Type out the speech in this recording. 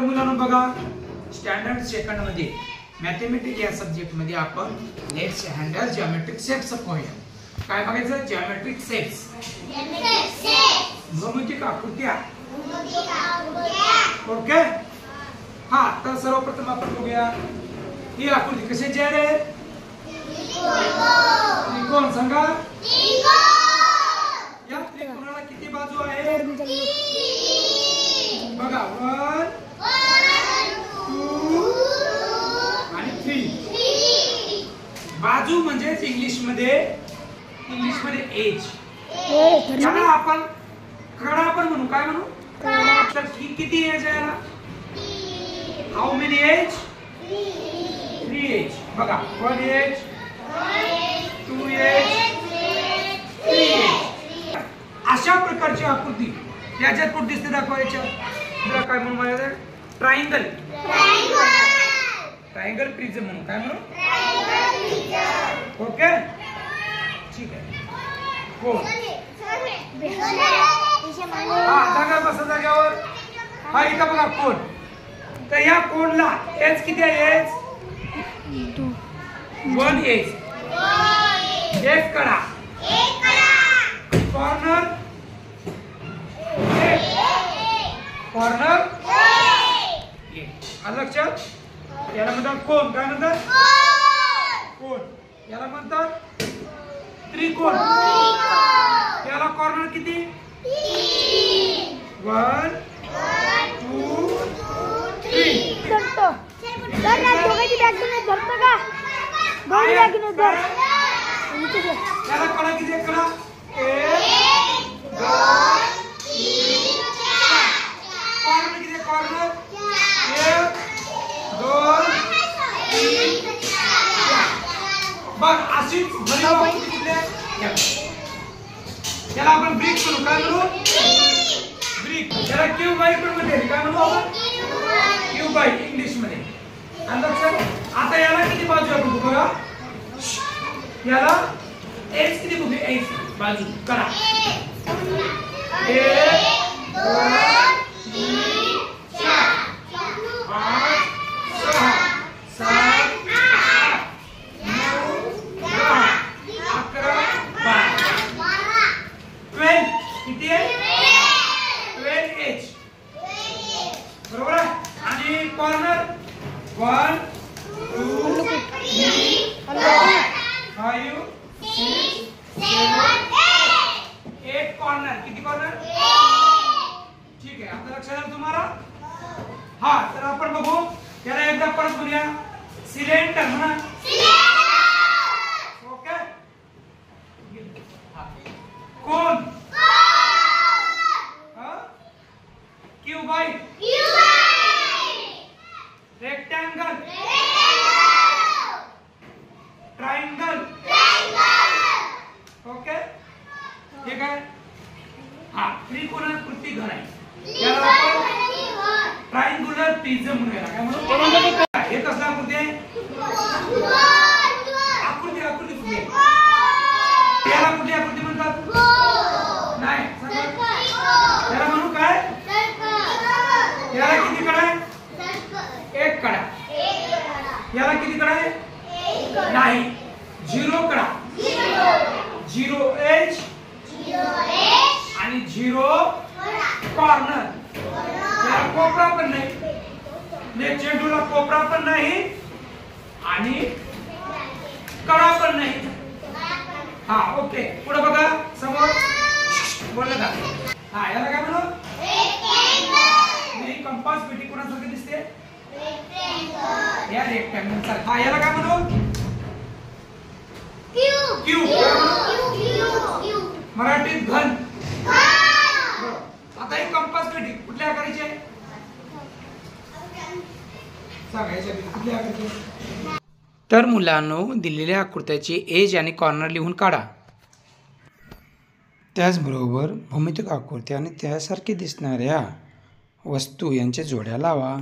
मुलांनो बघा, standard second मध्ये मॅथेमॅटिक्स या सब्जेक्ट मध्ये आपण लेट्स हँडल जिओमेट्रिक शेप्स पाहूया. काय बघायचं? जिओमेट्रिक शेप्स, भौमितिक आकृत्या. ओके. हा, तर सर्वप्रथम आपण बघूया ही आकृती कशाची आहे रे? त्रिकोण. सांगा. या त्रिकोणाला किती बाजू आहे? बघा, 1 2 आणि 3. बाजू म्हणजे इंग्लिश मध्ये एज. याला आपण कडा पण म्हणू. काय म्हणू? तर किती एज आहे? How many edge? 3 एज. बघा, 1 एज, 2 एज, 3 एज. अशा प्रकारची आकृती याच्यात कुठे दिसते दाखवायच्या? काय म्हणून म्हणायचं? ट्रायंगल. ट्रायंगल प्रिझम म्हणून. काय म्हणू? ओके, ठीक आहे. कोण? हा, जागा बसा जागेवर. हा, इथं बघा कोण. तर या कोणला एज किती आहे? Edge 1 edge. एक कडा. कॉर्नर. कॉर्नर. आलं लक्षात? याला म्हणतात कोण. काय म्हणतात? कोण. याला म्हणतात त्रिकोण. याला कॉर्नर किती? 1 2 3. याला कडा किती? कडा 1 2 3 4. कॉर्नर किती? कॉर्नर 1 2 3 4. बघ, अशीच याला आपण ब्रिक म्हणू. काय म्हणू? ब्रिक. याला क्यूबाईड पण म्हणते. काय म्हणू आपण? क्यूबाईड इंग्लिश मध्ये. आता याला किती बाजू आहे बघू. बघा, याला एज किती बघू? एज बाजू करा 1 2 3 4 5 6 7 8 9 10 11 12. 12 किती आहे? 12 एज. बरोबर आहे. आणि कॉर्नर 1 2 3 4 5 6 7 8 कॉर्नर. किती कॉर्नर? ठीक आहे. आता लक्षात आलं तुम्हाला? हा, तर आपण बघू. त्याला एकदा परत बोलूया. सिलेंडर म्हणा. ओके. कोण? क्यूबाइड. रेक्टँगल. ट्रायंगल. ओके, ठीक आहे. हा, त्रिकोणाकृती घन आहे. याला आपण ट्रायंगुलर प्रिझम म्हणूया. काय म्हणू? हे कसला आकृती आहे? आकृती. कुठली? याला कुठली आकृती म्हणतात? नाही, सांगा. याला म्हणू काय? याला किती कडा आहे? 1 कडा. याला किती कडा आहे? नाही, 0 कडा. 0 एज आणि 0 कॉर्नर. याला कोपरा पण नाही. चेंडूला कोपरा पण नाही आणि कडा पण नाही. हा, ओके. पुढे बघा समोर. बोललं का? हा, याला काय म्हणू? ही कंपास पेटी कोणासारखी दिसते? या रेक्टँगल सारखं. हा, याला काय म्हणू? क्यूब. मराठीत घन. आता ही कंपास पेटी कुठल्या आकाराची आहे? सांगायची कुठल्या आकाराची? तर मुलांनो, दिलेल्या आकृत्याची एज आणि कॉर्नर लिहून काढा. त्याचबरोबर भौमितिक आकृती आणि त्यासारखी दिसणाऱ्या वस्तू यांच्या जोड्या लावा.